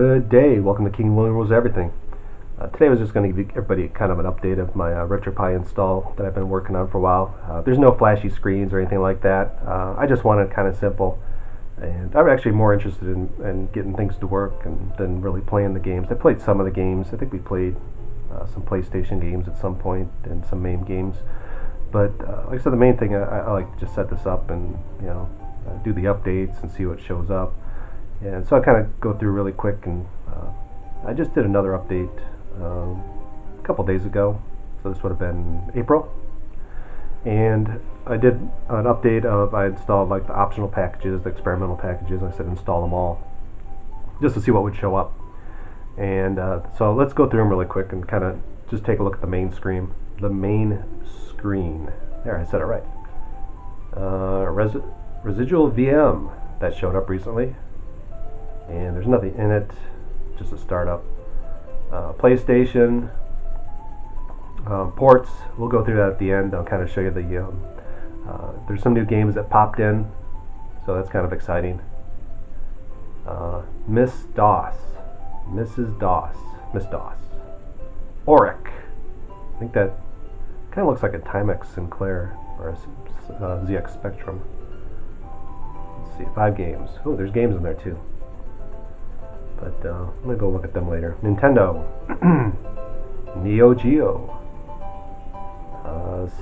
Good day. Welcome to King William Rules Everything. Today I was just going to give everybody kind of an update of my RetroPie install that I've been working on for a while. There's no flashy screens or anything like that. I just wanted it kind of simple, and I'm actually more interested in getting things to work than really playing the games. I played some of the games. I think we played some PlayStation games at some point and some MAME games. But like I said, the main thing I like to just set this up and do the updates and see what shows up. And so I kind of go through really quick, and I just did another update a couple days ago, so this would have been April, and I did an update of, I installed like the optional packages, the experimental packages, and I said install them all, just to see what would show up. And so let's go through them really quick and kind of just take a look at the main screen. The main screen, there, I said it right. Residual VM, that showed up recently. And there's nothing in it, just a startup. PlayStation ports, we'll go through that at the end. I'll kind of show you the there's some new games that popped in, so that's kind of exciting. Miss DOS, Auric, I think that kind of looks like a Timex Sinclair or a ZX Spectrum. Let's see, 5 games. Oh, there's games in there too. But I'm going to go look at them later. Nintendo, Neo Geo,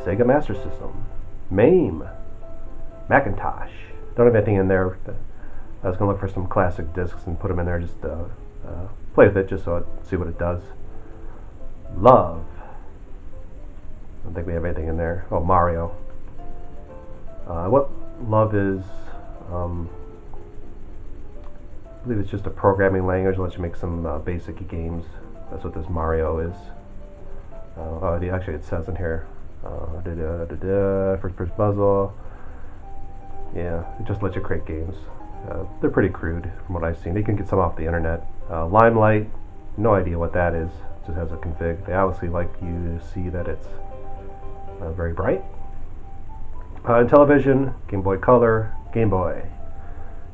Sega Master System, MAME, Macintosh. Don't have anything in there. I was going to look for some classic discs and put them in there, just play with it, just so I'd see what it does. Love. I don't think we have anything in there. Oh, Mario. What Love is, I believe it's just a programming language that lets you make some basic games. That's what this Mario is. Actually it says in here, first puzzle. Yeah, it just lets you create games. They're pretty crude from what I've seen. You can get some off the internet. Limelight, no idea what that is. It just has a config. They obviously like you to see that it's very bright. Television, Game Boy Color, Game Boy.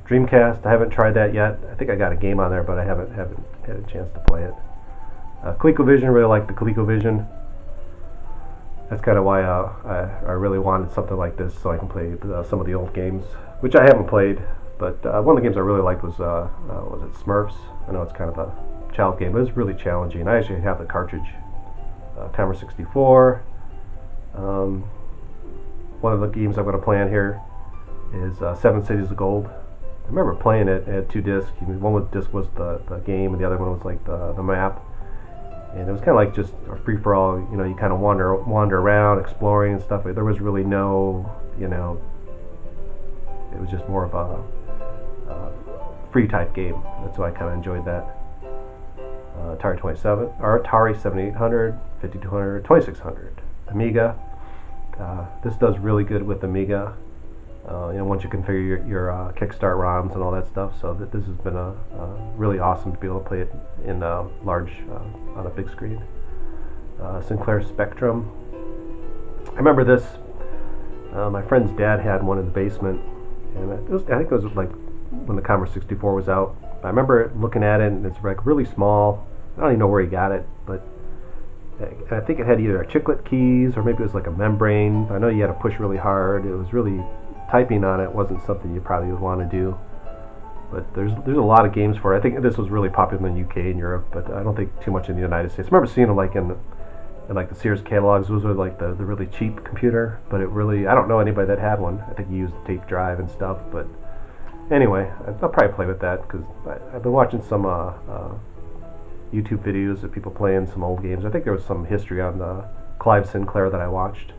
Dreamcast, I haven't tried that yet. I think I got a game on there, but I haven't had a chance to play it. ColecoVision, really like the ColecoVision. That's kind of why I really wanted something like this, so I can play some of the old games, which I haven't played. But one of the games I really liked was it Smurfs? I know it's kind of a child game, but it's really challenging. I actually have the cartridge. Timer 64. One of the games I'm going to play on here is 7 Cities of Gold. I remember playing it. It had 2 discs. One disc was the game, and the other one was like the map. And it was kind of like just a free-for-all. You kind of wander around, exploring and stuff. There was really no, it was just more of a free type game. That's why I kind of enjoyed that. Atari 27, or Atari 7800, 5200, 2600, Amiga. This does really good with Amiga. Once you configure your Kickstart ROMs and all that stuff, so this has been really awesome to be able to play it in large on a big screen. Sinclair Spectrum. I remember this. My friend's dad had one in the basement, and I think it was like when the Commodore 64 was out. I remember looking at it, and it's like really small. I don't even know where he got it, but I think it had either chiclet keys or maybe it was like a membrane. I know you had to push really hard. It was really, typing on it wasn't something you probably would want to do, but there's a lot of games for it. I think this was really popular in the UK and Europe, but I don't think too much in the United States. I remember seeing it like in like the Sears catalogs. Those were like the really cheap computer, but it really, I don't know anybody that had one. I think you used the tape drive and stuff, but anyway, I'll probably play with that because I've been watching some YouTube videos of people playing some old games. I think there was some history on Clive Sinclair that I watched,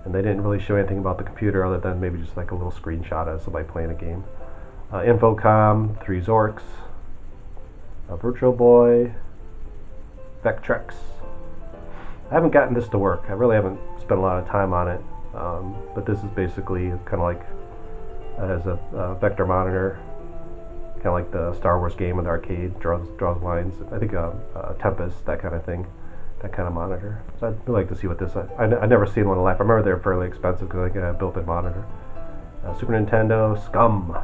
and they didn't really show anything about the computer other than maybe just like a little screenshot of somebody playing a game. Infocom, 3 Zorks, Virtual Boy, Vectrex. I haven't gotten this to work. I really haven't spent a lot of time on it, but this is basically kind of like as a vector monitor, kind of like the Star Wars game in the arcade, draws lines. I think Tempest, that kind of thing. That kind of monitor. So I'd really like to see what this. I've never seen one in life. I remember they were fairly expensive because I got a built-in Super Nintendo, Scum,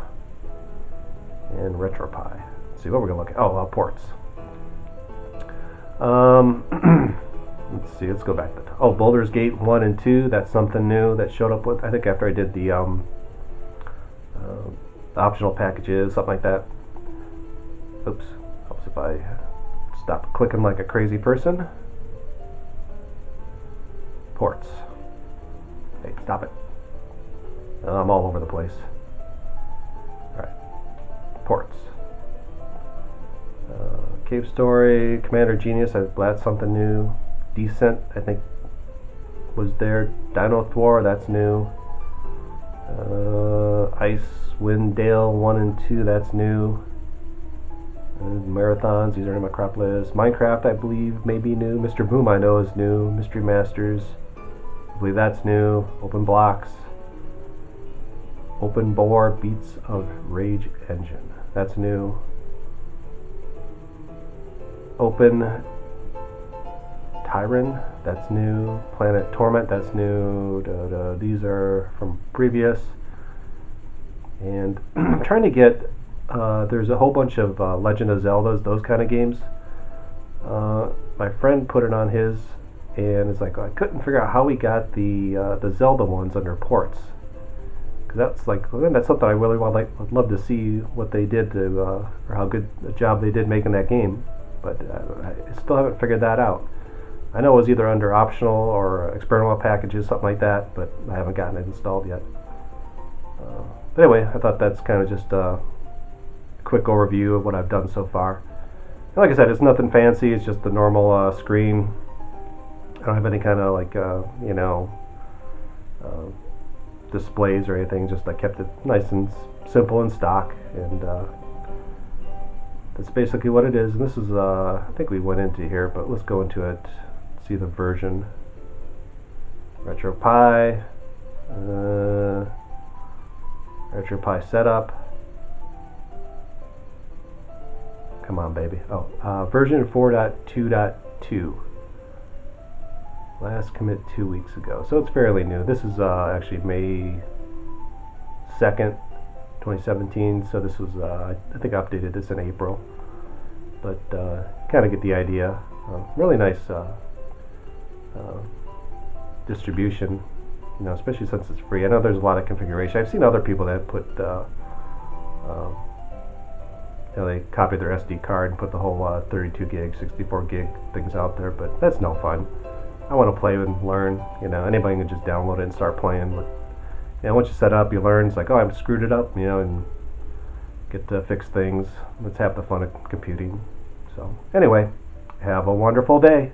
and RetroPie. see what we're gonna look at. Oh, ports. Let's see. Let's go back. Oh, Baldur's Gate 1 and 2. That's something new that showed up with. I think after I did the optional packages, something like that. Oops. Helps if I stop clicking like a crazy person. Ports. Hey, stop it. I'm all over the place. Alright. Ports. Cave Story, Commander Genius, that's something new. Descent, I think, was there. Dino Thwar, that's new. Icewind Dale 1 and 2, that's new. Marathons, these are in my crop list. Minecraft, I believe, may be new. Mr. Boom, I know, is new. Mystery Masters, I believe that's new. Open Blocks. Open Bore Beats of Rage Engine, that's new. Open Tyran, that's new. Planet Torment, that's new. These are from previous. And I'm trying to get, there's a whole bunch of Legend of Zeldas, those kind of games. My friend put it on his, and it's like, I couldn't figure out how he got the Zelda ones under ports. Because that's like, that's something I really would love to see what they did to, or how good a job they did making that game. But I still haven't figured that out. I know it was either under optional or experimental packages, something like that, but I haven't gotten it installed yet. But anyway, I thought that's kind of just a quick overview of what I've done so far. And like I said, it's nothing fancy, it's just the normal screen. I don't have any kind of like, displays or anything, just I kept it nice and simple and stock, and that's basically what it is. And this is, I think we went into here, but let's go into it, see the version. RetroPie, RetroPie setup. Come on, baby. Oh, version 4.2.2. Last commit 2 weeks ago, so it's fairly new. This is actually May 2nd, 2017. So this was, I think I updated this in April, but kind of get the idea. Really nice distribution, especially since it's free. I know there's a lot of configuration. I've seen other people that put, they copy their SD card and put the whole 32 gig, 64 gig things out there, but that's no fun. I want to play and learn. Anybody can just download it and start playing. But once you set up, you learn. It's like, oh, I've screwed it up, and get to fix things. Let's have the fun of computing. So anyway, have a wonderful day.